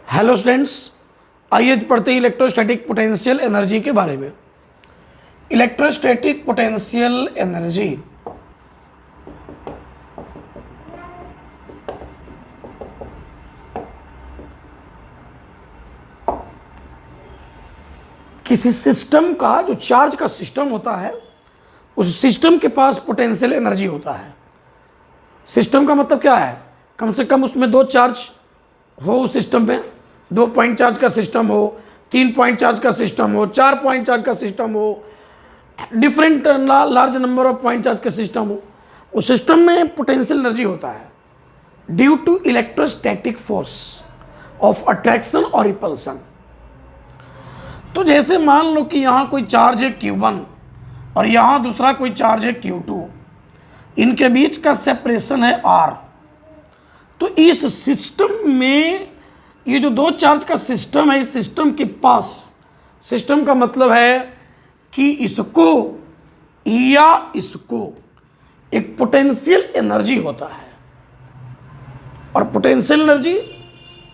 Hello students, आइए पढ़ते हैं इलेक्ट्रोस्टैटिक पोटेंशियल एनर्जी के बारे में। इलेक्ट्रोस्टैटिक पोटेंशियल एनर्जी किसी सिस्टम का जो चार्ज का सिस्टम होता है, उस सिस्टम के पास पोटेंशियल एनर्जी होता है। सिस्टम का मतलब क्या है? कम से कम उसमें दो चार्ज हो, उस सिस्टम में 2 पॉइंट चार्ज का सिस्टम हो, 3 पॉइंट चार्ज का सिस्टम हो, 4 पॉइंट चार्ज का सिस्टम हो, different large number of point charge का सिस्टम हो। उस सिस्टम में पोटेंशियल एनर्जी होता है due to electrostatic force of attraction और रिपल्सन। तो जैसे मान लो कि यहाँ कोई चार्ज है Q1 और यहाँ दूसरा कोई चार्ज है Q2, इनके बीच का सेपरेशन है R। तो इस सिस्टम में ये जो दो चार्ज का सिस्टम है, इस सिस्टम के पास, सिस्टम का मतलब है कि इसको या इसको एक पोटेंशियल एनर्जी होता है। और पोटेंशियल एनर्जी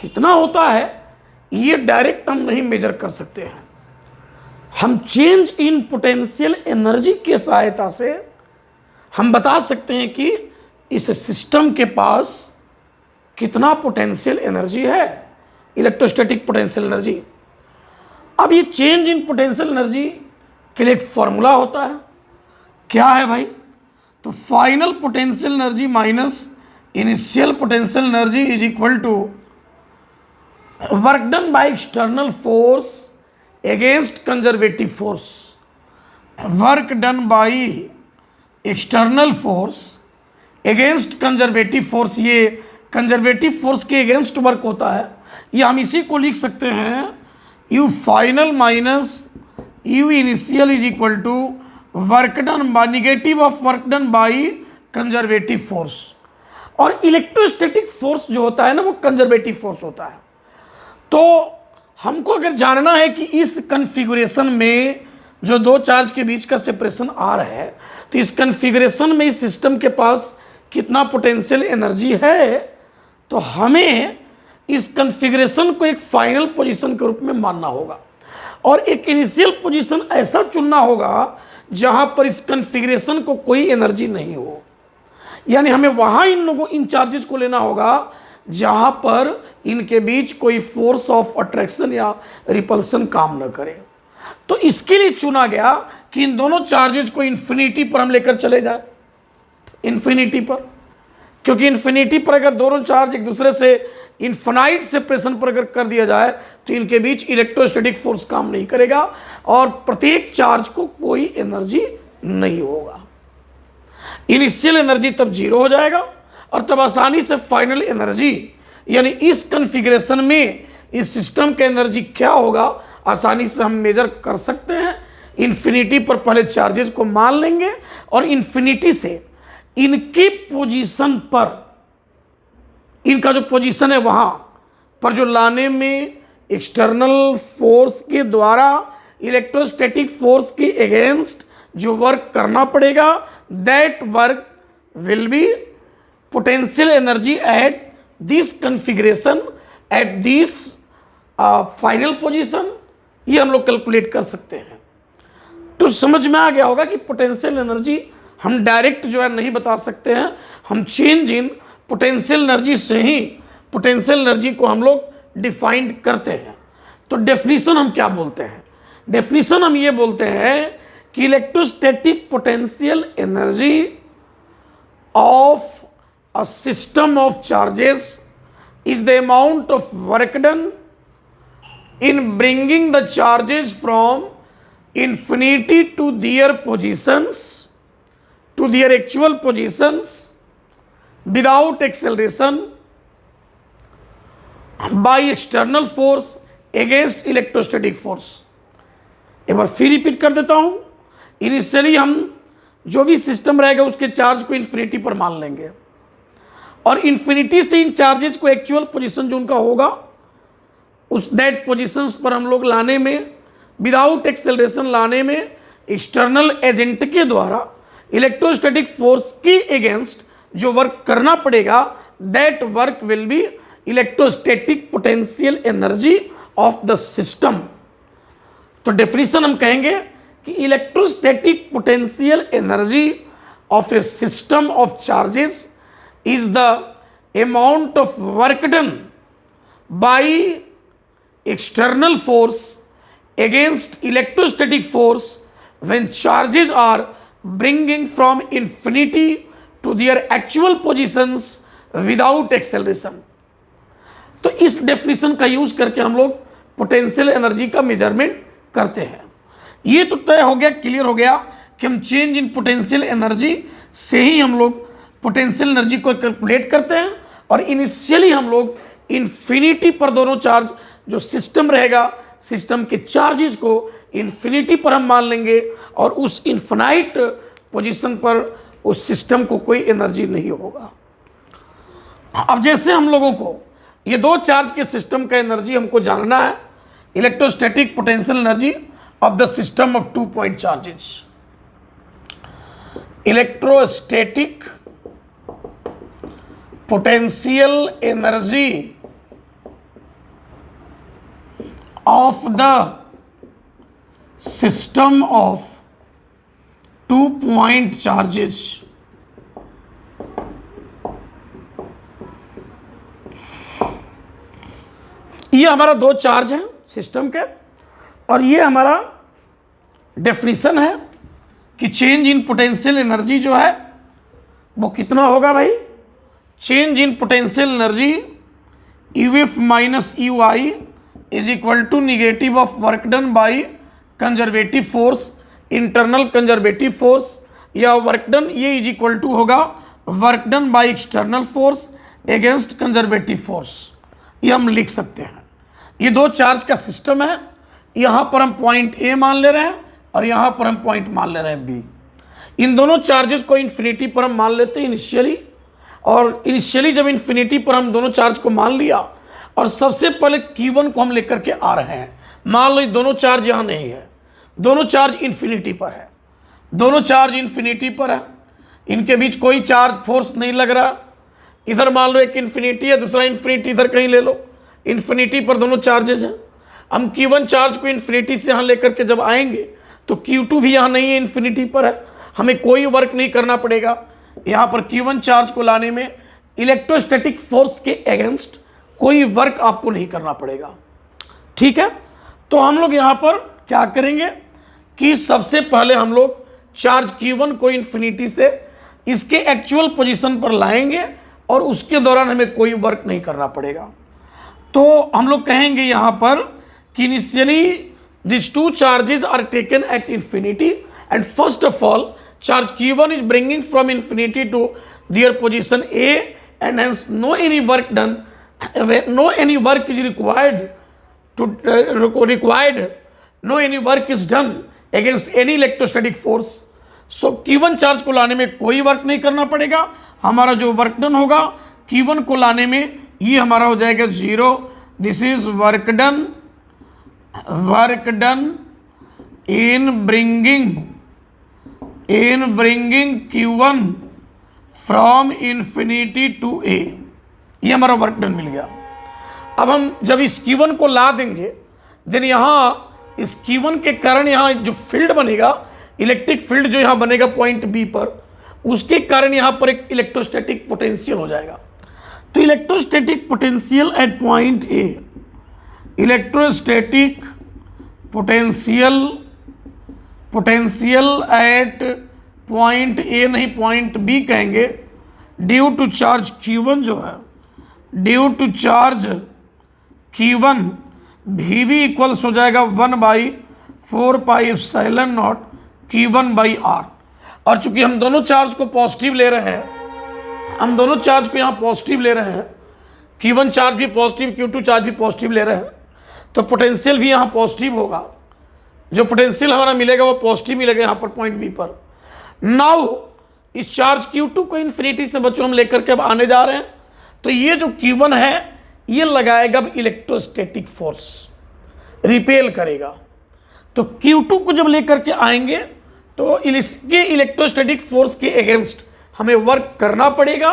कितना होता है ये डायरेक्ट हम नहीं मेजर कर सकते हैं। हम चेंज इन पोटेंशियल एनर्जी के सहायता से हम बता सकते हैं कि इस सिस्टम के पास कितना पोटेंशियल एनर्जी है, इलेक्ट्रोस्टैटिक पोटेंशियल एनर्जी। अब ये चेंज इन पोटेंशियल एनर्जी के लिए एक फॉर्मूला होता है। क्या है भाई? तो final potential energy minus initial potential energy is equal to work done by external force against conservative force. Work done by external force against conservative force, ये कंजर्वेटिव फोर्स के अगेंस्ट वर्क होता है। ये हम इसी को लिख सकते हैं U final minus U initial is equal to work done by negative of work done by conservative force. और इलेक्ट्रोस्टैटिक फोर्स जो होता है ना, वो कंजर्वेटिव फोर्स होता है। तो हमको अगर जानना है कि इस कन्फिगुरेशन में जो दो चार्ज के बीच का सेपरेशन आ रहा है, तो इस कन्फिगुरेशन में इस सिस्टम के पास कितना पोटेंशियल एनर्जी है, तो हमें इस कन्फिगरेशन को एक फाइनल पोजीशन के रूप में मानना होगा और एक इनिशियल पोजीशन ऐसा चुनना होगा जहां पर इस कन्फिगरेशन को कोई एनर्जी नहीं हो। यानी हमें वहां इन चार्जेस को लेना होगा जहां पर इनके बीच कोई फोर्स ऑफ अट्रैक्शन या रिपल्सन काम न करे। तो इसके लिए चुना गया कि इन दोनों चार्जेस को इन्फिनिटी पर हम लेकर चले जाए, इन्फिनिटी पर, क्योंकि इन्फिनिटी पर अगर दोनों चार्ज एक दूसरे से इन्फिनाइट सेपरेशन पर अगर कर दिया जाए तो इनके बीच इलेक्ट्रोस्टैटिक फोर्स काम नहीं करेगा और प्रत्येक चार्ज को कोई एनर्जी नहीं होगा। इनिशियल एनर्जी तब 0 हो जाएगा और तब आसानी से फाइनल एनर्जी, यानी इस कन्फिगरेशन में इस सिस्टम का एनर्जी क्या होगा आसानी से हम मेजर कर सकते हैं। इन्फिनिटी पर पहले चार्जेस को मान लेंगे और इन्फिनिटी से इनकी पोजीशन पर, इनका जो पोजीशन है वहां पर जो लाने में एक्सटर्नल फोर्स के द्वारा इलेक्ट्रोस्टैटिक फोर्स के अगेंस्ट जो वर्क करना पड़ेगा, that work will B potential energy at this configuration at this final position. ये हम लोग कैलकुलेट कर सकते हैं। तो समझ में आ गया होगा कि पोटेंशियल एनर्जी हम डायरेक्ट जो है नहीं बता सकते हैं, हम चेंज इन पोटेंशियल एनर्जी से ही पोटेंशियल एनर्जी को हम लोग डिफाइन करते हैं। तो डेफिनेशन हम क्या बोलते हैं? डेफिनेशन हम ये बोलते हैं कि electrostatic potential energy of a system of charges is the amount of work done in bringing the charges from infinity to their positions, to their actual positions without acceleration by external force against electrostatic force। एक बार फिर repeat कर देता हूं। Initially हम जो भी system रहेगा उसके चार्ज को इन्फिनिटी पर मान लेंगे और इन्फिनिटी से इन चार्जेस को एक्चुअल पोजीशन जो उनका होगा उस दैट पोजीशंस पर हम लोग लाने में, विदाउट एक्सेलरेशन लाने में, एक्सटर्नल एजेंट के द्वारा इलेक्ट्रोस्टैटिक फोर्स के अगेंस्ट जो वर्क करना पड़ेगा, that work will B electrostatic potential energy of the system. तो डेफिनेशन हम कहेंगे कि electrostatic potential energy of A system of charges is the amount of work done bye external force against electrostatic force when charges are bringing from infinity to their actual positions without acceleration। तो इस definition का use करके हम लोग potential energy का measurement करते हैं। ये तो तय हो गया, क्लियर हो गया कि हम चेंज इन पोटेंशियल एनर्जी से ही हम लोग पोटेंशियल एनर्जी को कैलकुलेट करते हैं, और इनिशियली हम लोग इन्फिनिटी पर दोनों चार्ज जो सिस्टम रहेगा, सिस्टम के चार्जेस को इन्फिनिटी पर हम मान लेंगे, और उस इन्फिनाइट पोजीशन पर उस सिस्टम को कोई एनर्जी नहीं होगा। अब जैसे हम लोगों को ये दो चार्ज के सिस्टम का एनर्जी हमको जानना है, electrostatic potential energy of the system of 2 point charges. Electrostatic potential energy of the system of 2 point charges। ये हमारा दो चार्ज है सिस्टम के, और ये हमारा डेफिनेशन है कि चेंज इन पोटेंशियल एनर्जी जो है वो कितना होगा भाई। Change in potential energy UF minus UI is equal to negative of work done by conservative force, internal conservative force, या वर्क डन ये इज इक्वल टू होगा work done by external force against conservative force. ये हम लिख सकते हैं। ये दो चार्ज का सिस्टम है, यहाँ पर हम पॉइंट A मान ले रहे हैं और यहाँ पर हम पॉइंट मान ले रहे हैं B। इन दोनों चार्जेस को इन्फिनिटी पर हम मान लेते हैं इनिशियली, और इनिशियली जब इन्फिनिटी पर हम दोनों चार्ज को मान लिया और सबसे पहले Q1 को हम लेकर के आ रहे हैं। मान लो ये दोनों चार्ज यहाँ नहीं है, दोनों चार्ज इन्फिनिटी पर है, दोनों चार्ज इन्फिनिटी पर है, इनके बीच कोई चार्ज फोर्स नहीं लग रहा। इधर मान लो एक इन्फिनिटी है, दूसरा इन्फिनिटी इधर कहीं ले लो, इन्फिनिटी पर दोनों चार्जेस हैं। हम Q1 चार्ज को इन्फिनिटी से यहाँ लेकर के जब आएंगे तो Q2 भी यहाँ नहीं है, इन्फिनिटी पर है, हमें कोई वर्क नहीं करना पड़ेगा। यहाँ पर Q1 चार्ज को लाने में इलेक्ट्रोस्टैटिक फोर्स के अगेंस्ट कोई वर्क आपको नहीं करना पड़ेगा, ठीक है। तो हम लोग यहाँ पर क्या करेंगे कि सबसे पहले हम लोग चार्ज Q1 को इन्फिनिटी से इसके एक्चुअल पोजीशन पर लाएंगे, और उसके दौरान हमें कोई वर्क नहीं करना पड़ेगा। तो हम लोग कहेंगे यहाँ पर कि initially this two charges are taken at infinity, and first of all charge Q1 is bringing from infinity to their position A, and hence no any work done, no any work is required no any work is done against any electrostatic force। so Q1 charge को लाने में कोई work नहीं करना पड़ेगा। हमारा जो work done होगा Q1 को लाने में ये हमारा हो जाएगा 0। This is work done in bringing Q1 from infinity to A। ये हमारा वर्क डन मिल गया। अब हम जब इस Q1 को ला देंगे, देन यहाँ इस Q1 के कारण यहाँ जो फील्ड बनेगा, इलेक्ट्रिक फील्ड जो यहाँ बनेगा पॉइंट B पर, उसके कारण यहाँ पर एक इलेक्ट्रोस्टैटिक पोटेंशियल हो जाएगा। तो electrostatic potential at point A, electrostatic potential at point A नहीं पॉइंट B कहेंगे, ड्यू टू चार्ज Q1 जो है, due to charge Q1 VB equals हो जाएगा 1/4πε0 Q1/R। और चूंकि हम दोनों चार्ज को पॉजिटिव ले रहे हैं, हम दोनों चार्ज को यहाँ पॉजिटिव ले रहे हैं, Q1 चार्ज भी पॉजिटिव, Q2 चार्ज भी पॉजिटिव ले रहे हैं, तो पोटेंशियल भी यहाँ पॉजिटिव होगा। जो पोटेंशियल हमारा मिलेगा वो पॉजिटिव मिलेगा यहाँ पर पॉइंट B पर। नाउ इस चार्ज Q2 को इन्फिनिटी से बच्चों हम लेकर के अब आने जा रहे हैं, तो ये जो Q1 है ये लगाएगा अब इलेक्ट्रोस्टैटिक फोर्स, रिपेल करेगा। तो Q2 को जब लेकर के आएंगे तो इसके इलेक्ट्रोस्टैटिक फोर्स के अगेंस्ट हमें वर्क करना पड़ेगा,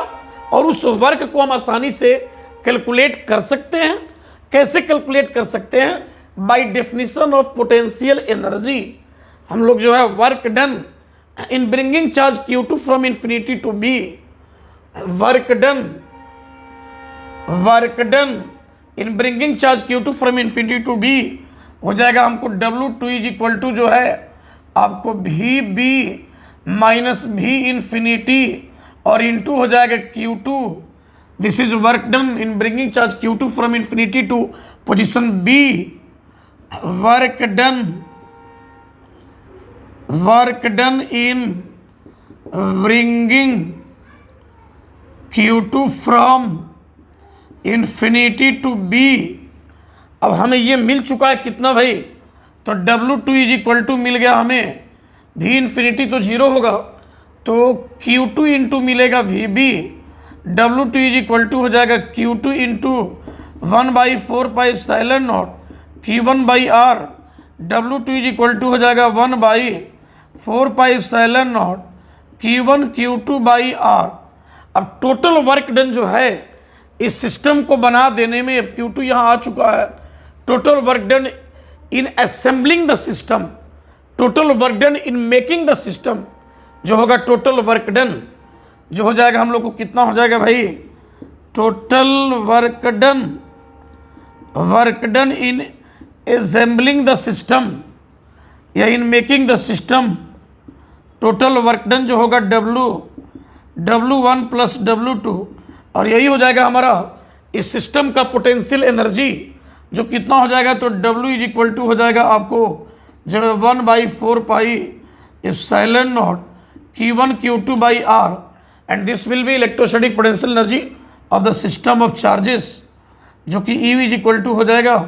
और उस वर्क को हम आसानी से कैलकुलेट कर सकते हैं। कैसे कैलकुलेट कर सकते हैं? By definition of potential energy हम लोग जो है work done in bringing charge Q2 from infinity to B, work done in bringing charge Q2 from infinity to B हो जाएगा हमको W2 इज इक्वल टू जो है आपको VB माइनस V इन्फिनिटी और इनटू हो जाएगा Q2। This is work done in bringing charge Q2 from infinity to position B, work done in bringing Q2 from infinity to B। अब हमें ये मिल चुका है कितना भाई? तो W2 इज इक्वल टू मिल गया हमें, V इन्फिनिटी तो 0 होगा तो Q2 इंटू मिलेगा VB, W2 is equal to हो जाएगा Q2 into 1/4πε0 Q1/R, W2 is equal to हो जाएगा 1/4πε0 Q1 Q2/R। अब टोटल वर्क डन जो है इस सिस्टम को बना देने में, अब Q2 यहाँ आ चुका है, total work done in assembling the system, total work done in making the system जो होगा टोटल वर्क डन जो हो जाएगा हम लोग को कितना हो जाएगा भाई? Total work done in assembling the system या in making the system, total work done जो होगा W1 प्लस W2 और यही हो जाएगा हमारा इस सिस्टम का पोटेंशियल एनर्जी जो कितना हो जाएगा? तो W इज इक्वल टू हो जाएगा आपको जो 1/4πε0 Q1 Q2/R and this will B electrostatic potential energy of the system of charges जो कि E इज इक्वल टू हो जाएगा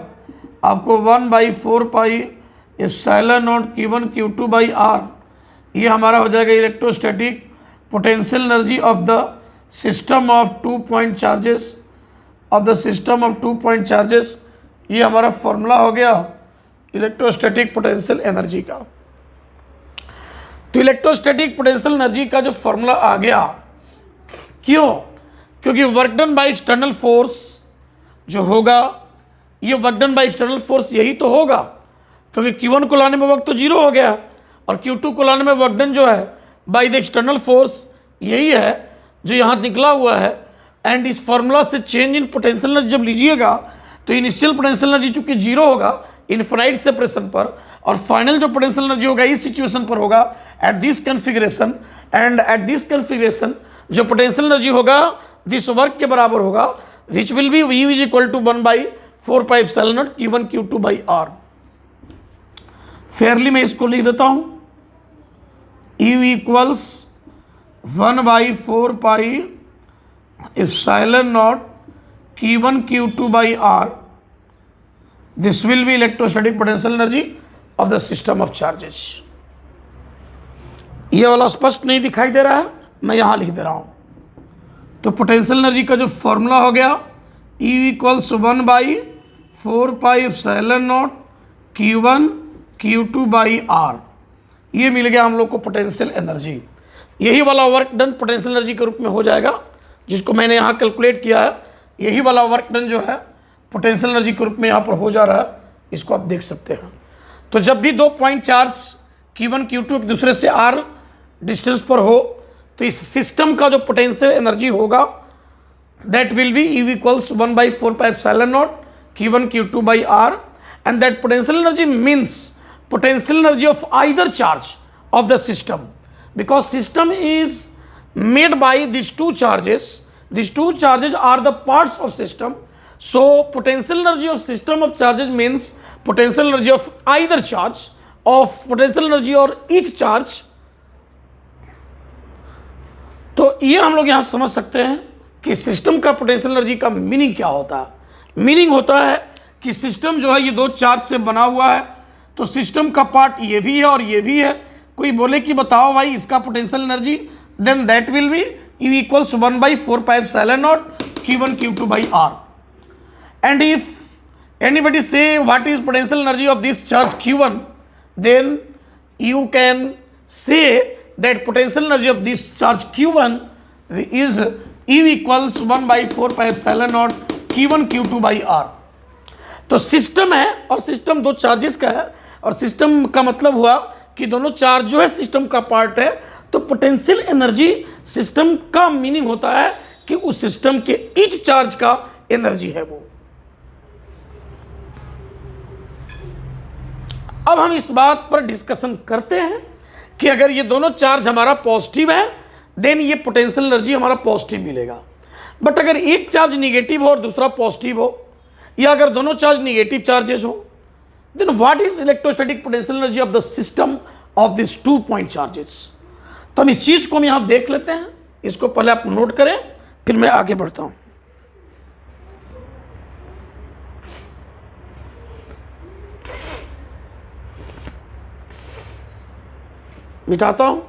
आपको 1/4πε0 Q1 Q2/R। ये हमारा हो जाएगा electrostatic potential energy of the system of 2 point charges ये हमारा फॉर्मूला हो गया इलेक्ट्रोस्टैटिक पोटेंशियल एनर्जी का। तो इलेक्ट्रोस्टैटिक पोटेंशियल एनर्जी का जो फॉर्मूला आ गया, क्यों? क्योंकि work done by external force जो होगा, ये work done by external force यही तो होगा, क्योंकि Q1 को लाने में वक्त तो 0 हो गया और Q2 को लाने में वर्क डन जो है बाय द एक्सटर्नल फोर्स यही है जो यहाँ निकला हुआ है। एंड इस फॉर्मूला से चेंज इन पोटेंशियल एनर्जी जब लीजिएगा तो इनिशियल पोटेंशियल एनर्जी चूंकि 0 होगा इनफाइनाइट सेपरेशन पर, और फाइनल जो पोटेंशियल एनर्जी होगा इस सिचुएशन पर होगा at this configuration, and at this configuration जो पोटेंशियल एनर्जी होगा दिस वर्क के बराबर होगा which will be V is equal to 1/4πε0 Q1 Q2/R। Fairly मैं इसको लिख देता हूँ, E equals 1/4πε0 Q1 Q2/R। This will be electrostatic potential energy of the system of charges। ये वाला स्पष्ट नहीं दिखाई दे रहा है, मैं यहाँ लिख दे रहा हूँ। तो पोटेंशियल एनर्जी का जो फॉर्मूला हो गया E इक्वल्स 1/4πε0 Q1 Q2/R। ये मिल गया हम लोग को पोटेंशियल एनर्जी। यही वाला वर्क डन पोटेंशियल एनर्जी के रूप में हो जाएगा जिसको मैंने यहाँ कैलकुलेट किया है। यही वाला वर्क डन जो है पोटेंशियल एनर्जी के रूप में यहाँ पर हो जा रहा है, इसको आप देख सकते हैं। तो जब भी 2 पॉइंट चार्ज Q1 Q2 एक दूसरे से R डिस्टेंस पर हो तो इस सिस्टम का जो पोटेंशियल एनर्जी होगा that will be E equals 1/4πε0 Q1 Q2/R, and that potential energy means potential energy of either charge of the system, because system is made by these two charges. These two charges are the parts of system. So potential energy of system of charges means potential energy of either charge, of potential energy or each charge. तो ये हम लोग यहाँ समझ सकते हैं कि system का पोटेंशियल एनर्जी का मीनिंग क्या होता है। मीनिंग होता है कि सिस्टम जो है ये 2 चार्ज से बना हुआ है, तो सिस्टम का पार्ट ये भी है और ये भी है। कोई बोले कि बताओ भाई इसका potential energy, then that will be E equals 1/4πε0 Q1 Q2/R। And if anybody say what is potential energy of this charge Q1, then you can say that potential energy of this charge Q1 is E equals 1/4πε0 Q1 Q2 by R। तो system है और system दो charges का है, और system का मतलब हुआ कि दोनों चार्ज जो है सिस्टम का पार्ट है। तो पोटेंशियल एनर्जी सिस्टम का मीनिंग होता है कि उस सिस्टम के ईच चार्ज का एनर्जी है वो। अब हम इस बात पर डिस्कशन करते हैं कि अगर ये दोनों चार्ज हमारा पॉजिटिव है देन ये पोटेंशियल एनर्जी हमारा पॉजिटिव मिलेगा। बट अगर एक चार्ज निगेटिव हो और दूसरा पॉजिटिव हो, या अगर दोनों चार्ज निगेटिव चार्जेस हो, then what is electrostatic potential energy of the system of this 2 point charges. तो हम इस चीज को हम यहां देख लेते हैं, इसको पहले आप नोट करें, फिर मैं आगे बढ़ता हूं। मिटाता हूं।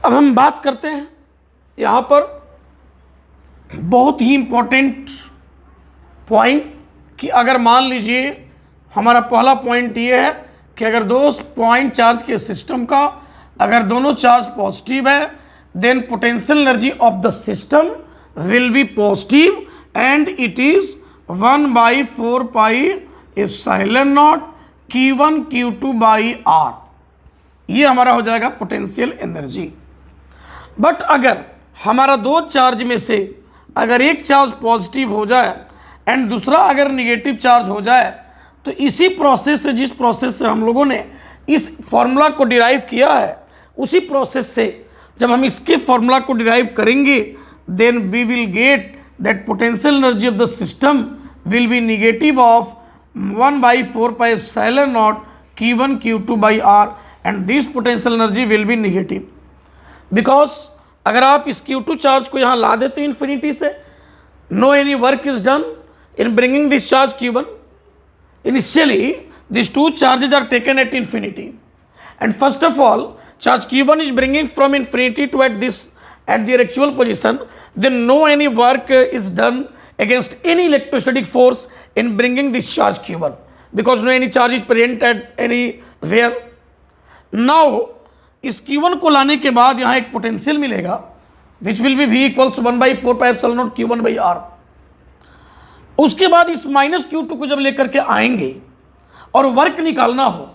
अब हम बात करते हैं यहाँ पर बहुत ही इंपॉर्टेंट पॉइंट कि अगर मान लीजिए हमारा पहला पॉइंट ये है कि अगर दो पॉइंट चार्ज के सिस्टम का अगर दोनों चार्ज पॉजिटिव है then potential energy of the system will be positive and it is 1/4 pi epsilon naught Q1 Q2 by R। ये हमारा हो जाएगा पोटेंशियल एनर्जी। बट अगर हमारा दो चार्ज में से अगर एक चार्ज पॉजिटिव हो जाए एंड दूसरा अगर निगेटिव चार्ज हो जाए, तो इसी प्रोसेस से, जिस प्रोसेस से हम लोगों ने इस फॉर्मूला को डिराइव किया है, उसी प्रोसेस से जब हम इसके फॉर्मूला को डिराइव करेंगे then we will get that potential energy of the system will be negative of 1/4 pi epsilon naught Q1 Q2 by R and this potential energy will be negative. Because अगर आप इस Q2 charge को यहाँ ला देते हैं infinity से, no any work is done in bringing this charge Q1। Initially this two charges are taken at infinity and first of all charge Q1 is bringing from infinity to at their actual position, then no any work is done against any electrostatic force in bringing this charge Q1 because no any charge is present at anywhere. Now इस Q1 को लाने के बाद यहाँ एक potential मिलेगा विच will be V equals 1/4 pi epsilon naught Q1 by R। उसके बाद इस -Q2 को जब लेकर के आएंगे और वर्क निकालना हो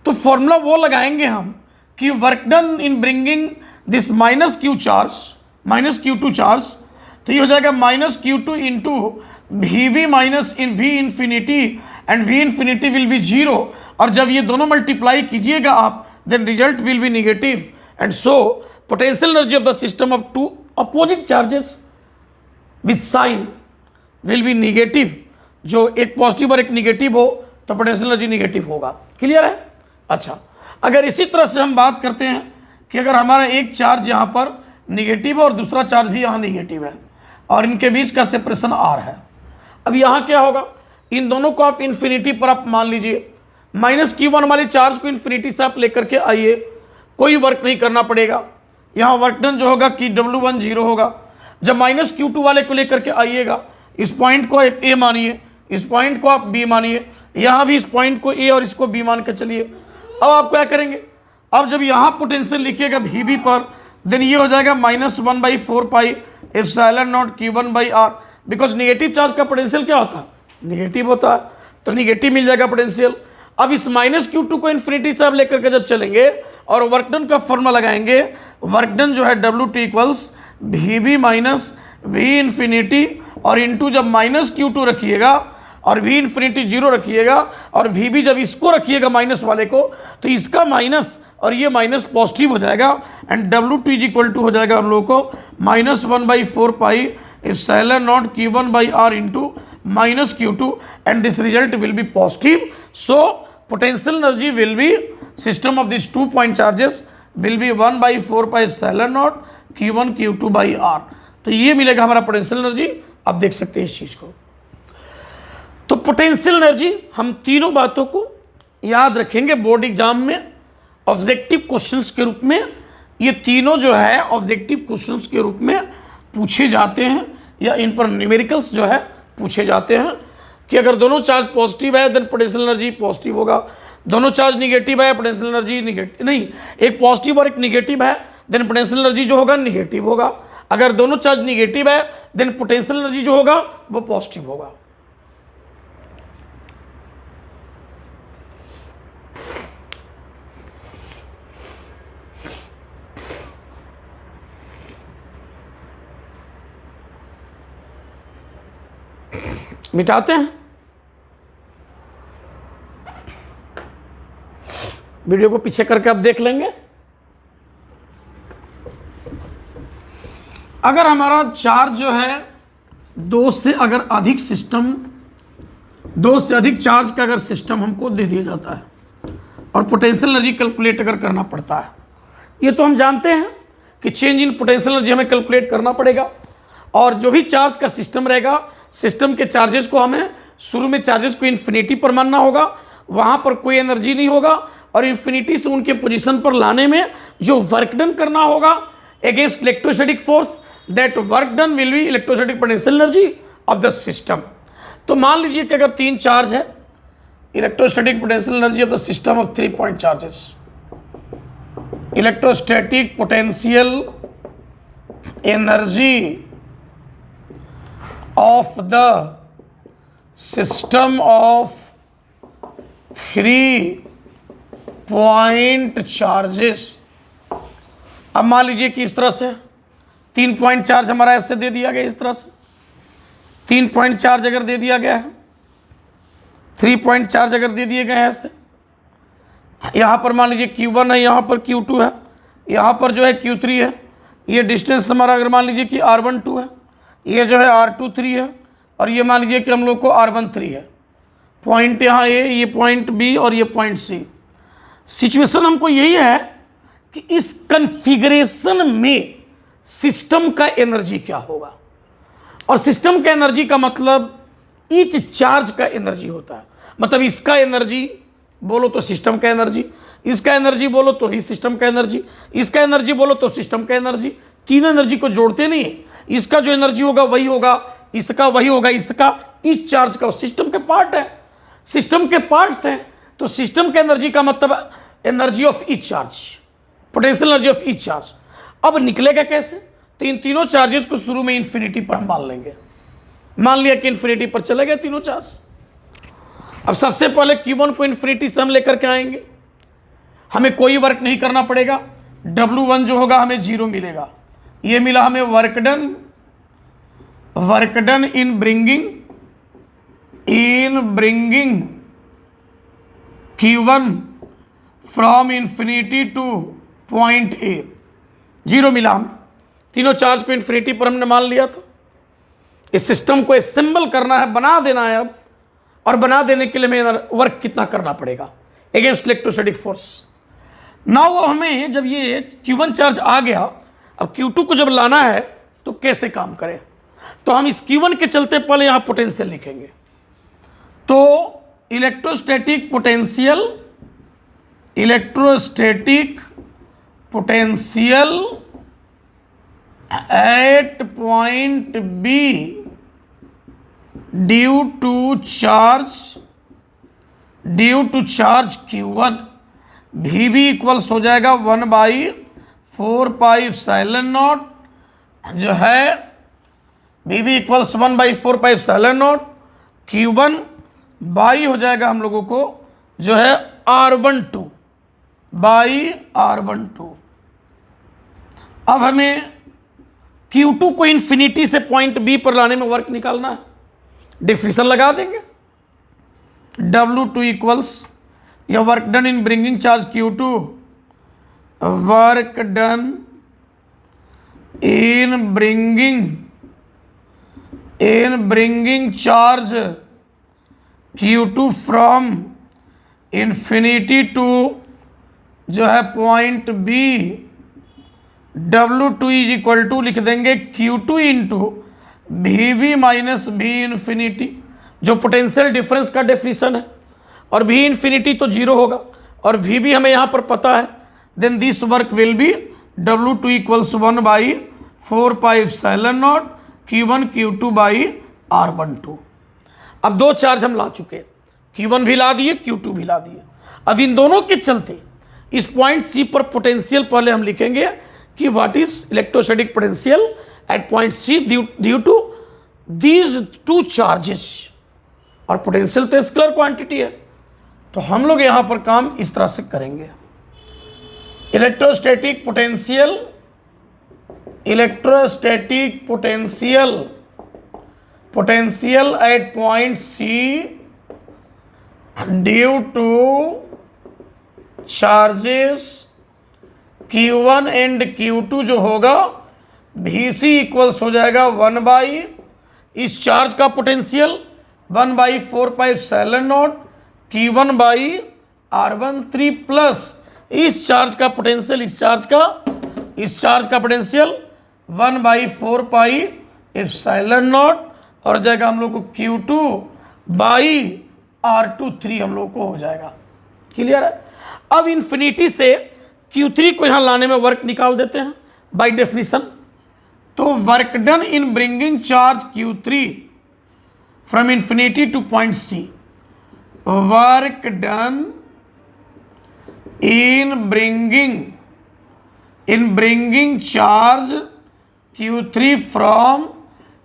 तो फॉर्मूला वो लगाएंगे हम कि work done in bringing this -Q charge -Q2 charge, तो ये हो जाएगा -Q2 into VB minus in V infinity and V infinity will be 0। और जब ये दोनों मल्टीप्लाई कीजिएगा आप then result will be negative and so potential energy of the system of two opposite charges with sign will be negative। जो एक positive और एक निगेटिव हो तो पोटेंशियल एनर्जी निगेटिव होगा। क्लियर है? अच्छा, अगर इसी तरह से हम बात करते हैं कि अगर हमारा एक चार्ज यहाँ पर निगेटिव है और दूसरा चार्ज भी यहाँ निगेटिव है और इनके बीच का सेपरेशन R है, अब यहाँ क्या होगा, इन दोनों को आप इन्फिनिटी पर आप मान लीजिए -Q1 वाले चार्ज को इन्फिनिटी से आप लेकर के आइए, कोई वर्क नहीं करना पड़ेगा। यहाँ वर्क डन जो होगा कि W1 0 होगा। जब -Q2 वाले को लेकर के आइएगा, इस पॉइंट को आप A मानिए, इस पॉइंट को आप B मानिए, यहाँ भी इस पॉइंट को A और इसको B मान के चलिए। अब आप क्या करेंगे, अब जब यहाँ पोटेंशियल लिखिएगा VB पर देन ये हो जाएगा -1/4 pi epsilon naught Q1 by R। Because negative charge का पोटेंशियल क्या होता है, निगेटिव होता है, तो निगेटिव मिल जाएगा पोटेंशियल। अब इस -Q2 को इन्फिनिटी से आप लेकर के जब चलेंगे और वर्क डन का फॉर्मूला लगाएंगे, वर्क डन जो है WT equals VB minus V infinity और इंटू जब -Q2 रखिएगा और V इन्फिनिटी 0 रखिएगा और VB जब इसको रखिएगा माइनस वाले को, तो इसका माइनस और ये माइनस पॉजिटिव हो जाएगा एंड WT इक्वल टू हो जाएगा हम लोगों को -1/4 pi epsilon naught Q1 by R into -Q2 and this result will be positive. So potential energy will be system of these 2 point charges will be 1/4 pi epsilon naught Q1 Q2 by R। तो ये मिलेगा हमारा potential energy. आप देख सकते हैं इस चीज को। तो पोटेंशियल एनर्जी, हम तीनों बातों को याद रखेंगे बोर्ड एग्जाम में ऑब्जेक्टिव क्वेश्चंस के रूप में। ये तीनों जो है ऑब्जेक्टिव क्वेश्चंस के रूप में पूछे जाते हैं, या इन पर न्यूमेरिकल्स जो है पूछे जाते हैं कि अगर दोनों चार्ज पॉजिटिव है देन पोटेंशियल एनर्जी पॉजिटिव होगा, दोनों चार्ज निगेटिव है पोटेंशियल एनर्जी निगेटिव, नहीं एक पॉजिटिव और एक निगेटिव है देन पोटेंशियल एनर्जी जो होगा निगेटिव होगा, अगर दोनों चार्ज निगेटिव है देन पोटेंशियल एनर्जी जो होगा वो पॉजिटिव होगा। मिटाते हैं, वीडियो को पीछे करके आप देख लेंगे। अगर हमारा चार्ज जो है दो से अधिक चार्ज का अगर सिस्टम हमको दे दिया जाता है और पोटेंशियल एनर्जी कैलकुलेट अगर करना पड़ता है, ये तो हम जानते हैं कि चेंज इन पोटेंशियल एनर्जी हमें कैलकुलेट करना पड़ेगा, और जो भी चार्ज का सिस्टम रहेगा सिस्टम के चार्जेस को हमें शुरू में चार्जेस को इन्फिनिटी पर मानना होगा, वहाँ पर कोई एनर्जी नहीं होगा, और इन्फिनिटी से उनके पोजीशन पर लाने में जो वर्क डन करना होगा against electrostatic force, that work done will be electrostatic potential energy of the system. तो मान लीजिए कि अगर 3 चार्ज है, electrostatic potential energy of the system of 3 point charges, electrostatic potential energy of the system of 3 point charges। अब मान लीजिए कि इस तरह से 3 पॉइंट चार्ज हमारा ऐसे दे दिया गया, इस तरह से 3 पॉइंट चार्ज अगर दे दिया गया है, 3 पॉइंट चार्ज अगर दे दिए गए हैं ऐसे, यहाँ पर मान लीजिए Q1 है, यहाँ पर Q2 है, यहाँ पर जो है Q3 है, ये डिस्टेंस हमारा अगर मान लीजिए कि R12 है, ये जो है R23 है, और ये मान लीजिए कि हम लोग को R13 है। पॉइंट यहाँ ये पॉइंट B और ये पॉइंट C। सिचुएशन हमको यही है कि इस कन्फिगरेशन में सिस्टम का एनर्जी क्या होगा, और सिस्टम का एनर्जी का मतलब ईच चार्ज का एनर्जी होता है। मतलब इसका एनर्जी बोलो तो सिस्टम का एनर्जी, इसका एनर्जी बोलो तो ही सिस्टम का एनर्जी, इसका एनर्जी बोलो तो सिस्टम का एनर्जी। तीन एनर्जी को जोड़ते नहीं है, इसका जो एनर्जी होगा वही होगा, इसका वही होगा, इसका इस चार्ज का सिस्टम के पार्ट है, सिस्टम के पार्ट्स हैं, तो सिस्टम के एनर्जी का मतलब energy of each charge, potential energy of each charge. अब निकलेगा कैसे? तो इन तीनों चार्जेस को शुरू में इन्फिनिटी पर हम मान लेंगे। मान लिया कि इन्फिनिटी पर चले गए तीनों चार्ज। अब सबसे पहले Q1 को इन्फिनिटी से हम लेकर के आएंगे, हमें कोई वर्क नहीं करना पड़ेगा, W1 जो होगा हमें 0 मिलेगा। ये मिला हमें work done in bringing Q1 from infinity two point A, 0 मिला हमें। तीनों चार्ज को इन्फिनिटी पर हमने मान लिया था। इस सिस्टम को असेंबल करना है, बना देना है अब, और बना देने के लिए हमें वर्क कितना करना पड़ेगा अगेंस्ट इलेक्ट्रोस्टैटिक फोर्स। नाउ हमें जब ये Q1 चार्ज आ गया, अब Q2 को जब लाना है तो कैसे काम करें? तो हम इस Q1 के चलते पहले यहां पोटेंशियल लिखेंगे। तो electrostatic potential at point B due to charge Q1, VB equals हो जाएगा 1/4πε0, जो है VB इक्वल्स 1/4πε0 Q1 बाई हो जाएगा हम लोगों को जो है R12 बाई R12। अब हमें Q2 को इन्फिनिटी से पॉइंट B पर लाने में वर्क निकालना है, डिफिनेशन लगा देंगे। W2 इक्वल्स या work done in bringing charge Q2, work done in bringing charge Q2 from infinity to जो है point B, W2 is equal to लिख देंगे Q2 into VB minus B infinity. जो पोटेंशियल डिफरेंस का definition है, और V infinity तो zero होगा और V भी हमें यहाँ पर पता है, then this work will be W2 equals 1/4 pi epsilon naught Q1 Q2 by R12। अब दो चार्ज हम ला चुके हैं, Q1 भी ला दिए, Q2 भी ला दिए। अब इन दोनों के चलते इस पॉइंट C पर पोटेंशियल पहले हम लिखेंगे कि what is electrostatic potential at point C due to these two charges, और पोटेंशियल तो स्केलर क्वांटिटी है। तो हम लोग यहां पर काम इस तरह से करेंगे, electrostatic potential at point C due two charges Q1 and Q2 जो होगा Vc इक्वल्स हो जाएगा 1 बाई इस चार्ज का potential 1/4 pi epsilon naught Q1 by R13 plus इस चार्ज का पोटेंशियल, इस चार्ज का पोटेंशियल 1/4 पाई एप्सिलॉन नॉट, और जाएगा हम लोग को Q2 बाई R23 हम लोग को हो जाएगा। क्लियर है? अब इन्फिनिटी से Q3 को यहाँ लाने में वर्क निकाल देते हैं बाय डेफिनेशन। तो work done in bringing charge Q3 from infinity two point C, work done in bringing charge Q3 from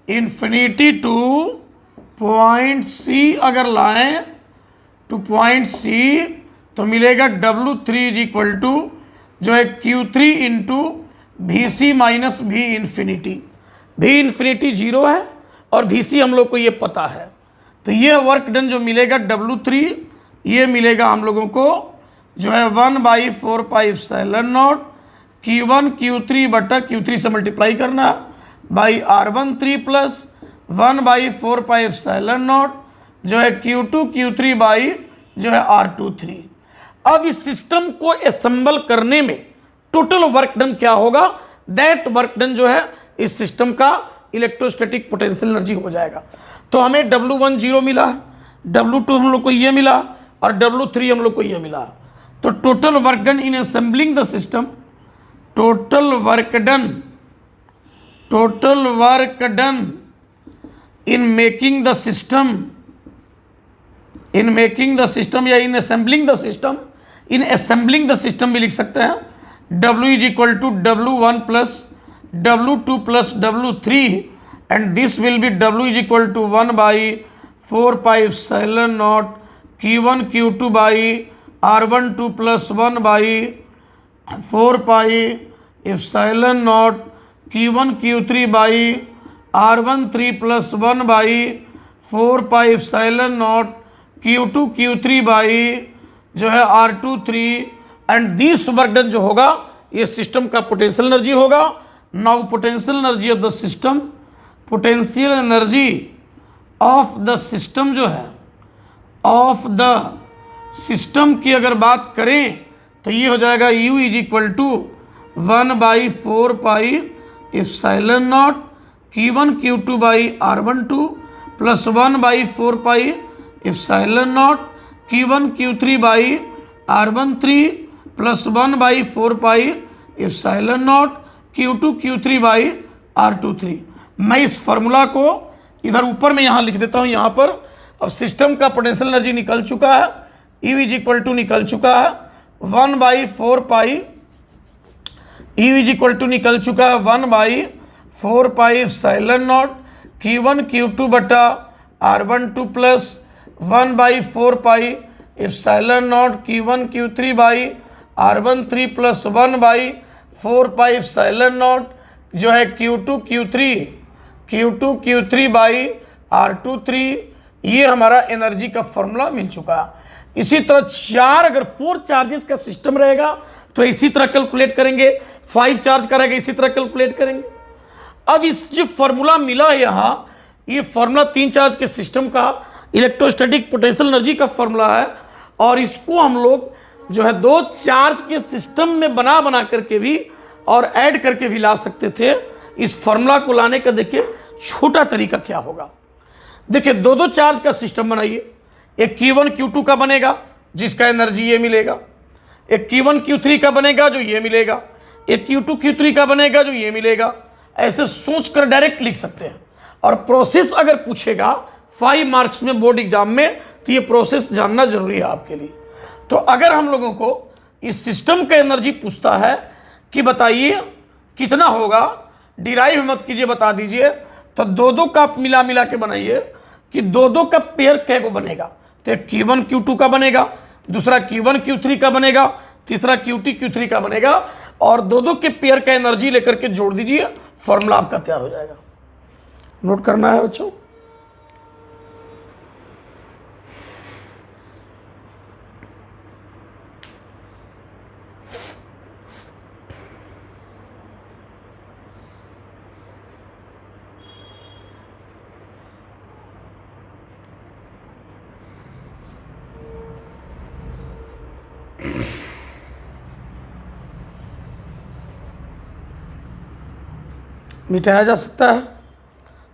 infinity two point C अगर लाएं टू पॉइंट C तो मिलेगा W3 इज इक्वल टू जो है Q3 into Vc minus V infinity zero है और Vc हम लोग को ये पता है। तो ये वर्क डन जो मिलेगा W3 ये मिलेगा हम लोगों को जो है 1/4 pi epsilon naught Q1 Q3 बटा Q3 से मल्टीप्लाई करना by R13 plus 1/4 pi epsilon not जो है Q2 Q3 बाई जो है R23। अब इस सिस्टम को असेंबल करने में टोटल वर्क डन क्या होगा, दैट वर्क डन जो है इस सिस्टम का इलेक्ट्रोस्टैटिक पोटेंशियल एनर्जी हो जाएगा। तो हमें W1 0 मिला, W2 हम लोग को ये मिला और W3 हम लोग को ये मिला। तो total work done in assembling the system, total work done in making the system या इन असेंबलिंग द सिस्टम भी लिख सकते हैं। W is equal to W1 plus W2 plus W3 and this will be W is equal to 1/4 pi epsilon naught Q1 Q2 by R12 plus 1/4 pi epsilon naught Q1 Q3 by R13 plus 1/4 pi epsilon naught Q2 Q3 by जो है R23 and this work done जो होगा ये system का potential energy होगा। Now potential energy of the system, potential energy of the system जो है of the system की अगर बात करें तो ये हो जाएगा U is equal to 1/4 pi epsilon naught Q1 Q2 by R12 plus 1/4 pi epsilon naught Q1 Q3 by R13 plus 1/4 pi epsilon naught Q2 Q3 by R23। मैं इस फॉर्मूला को इधर ऊपर में यहाँ लिख देता हूँ। यहाँ पर अब सिस्टम का पोटेंशियल एनर्जी निकल चुका है, U इज इक्वल टू निकल चुका है 1/4 पाई, U इज इक्वल टू निकल चुका है 1/4 pi epsilon naught Q1 Q2 बटा R12 plus 1/4 pi epsilon naught Q1 Q3 by R13 plus 1/4 pi epsilon not जो है Q2 Q3 बाई R23। ये हमारा एनर्जी का फॉर्मूला मिल चुका है। इसी तरह अगर 4 चार्जेस का सिस्टम रहेगा तो इसी तरह कैलकुलेट करेंगे, 5 चार्ज का रहेगा इसी तरह कैलकुलेट करेंगे। अब इस जो फॉर्मूला मिला है यहाँ, ये फॉर्मूला 3 चार्ज के सिस्टम का इलेक्ट्रोस्टैटिक पोटेंशियल एनर्जी का फॉर्मूला है, और इसको हम लोग जो है 2 चार्ज के सिस्टम में बना करके भी और ऐड करके भी ला सकते थे। इस फॉर्मूला को लाने का देखिए छोटा तरीका क्या होगा। देखिए दो दो चार्ज का सिस्टम बनाइए, एक Q1 Q2 का बनेगा जिसका एनर्जी ये मिलेगा, एक Q1 Q3 का बनेगा जो ये मिलेगा, एक Q2 Q3 का बनेगा जो ये मिलेगा। ऐसे सोच कर डायरेक्ट लिख सकते हैं। और प्रोसेस अगर पूछेगा 5 मार्क्स में बोर्ड एग्जाम में, तो ये प्रोसेस जानना जरूरी है आपके लिए। तो अगर हम लोगों को इस सिस्टम का एनर्जी पूछता है कि बताइए कितना होगा, डिराइव मत कीजिए, बता दीजिए, तो दो दो का मिला मिला के बनाइए कि दो दो का पेयर कै को बनेगा। तो एक Q1 Q2 का बनेगा, दूसरा Q1 Q3 का बनेगा, तीसरा Q2 Q3 का बनेगा, और दो दो के पेयर का एनर्जी लेकर के जोड़ दीजिए, फॉर्मूला आपका तैयार हो जाएगा। नोट करना है बच्चों। मिटाया जा सकता है।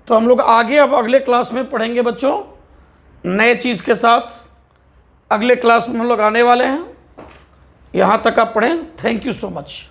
तो हम लोग आगे अब अगले क्लास में पढ़ेंगे बच्चों, नए चीज़ के साथ अगले क्लास में हम लोग आने वाले हैं। यहाँ तक आप पढ़ें। Thank you so much.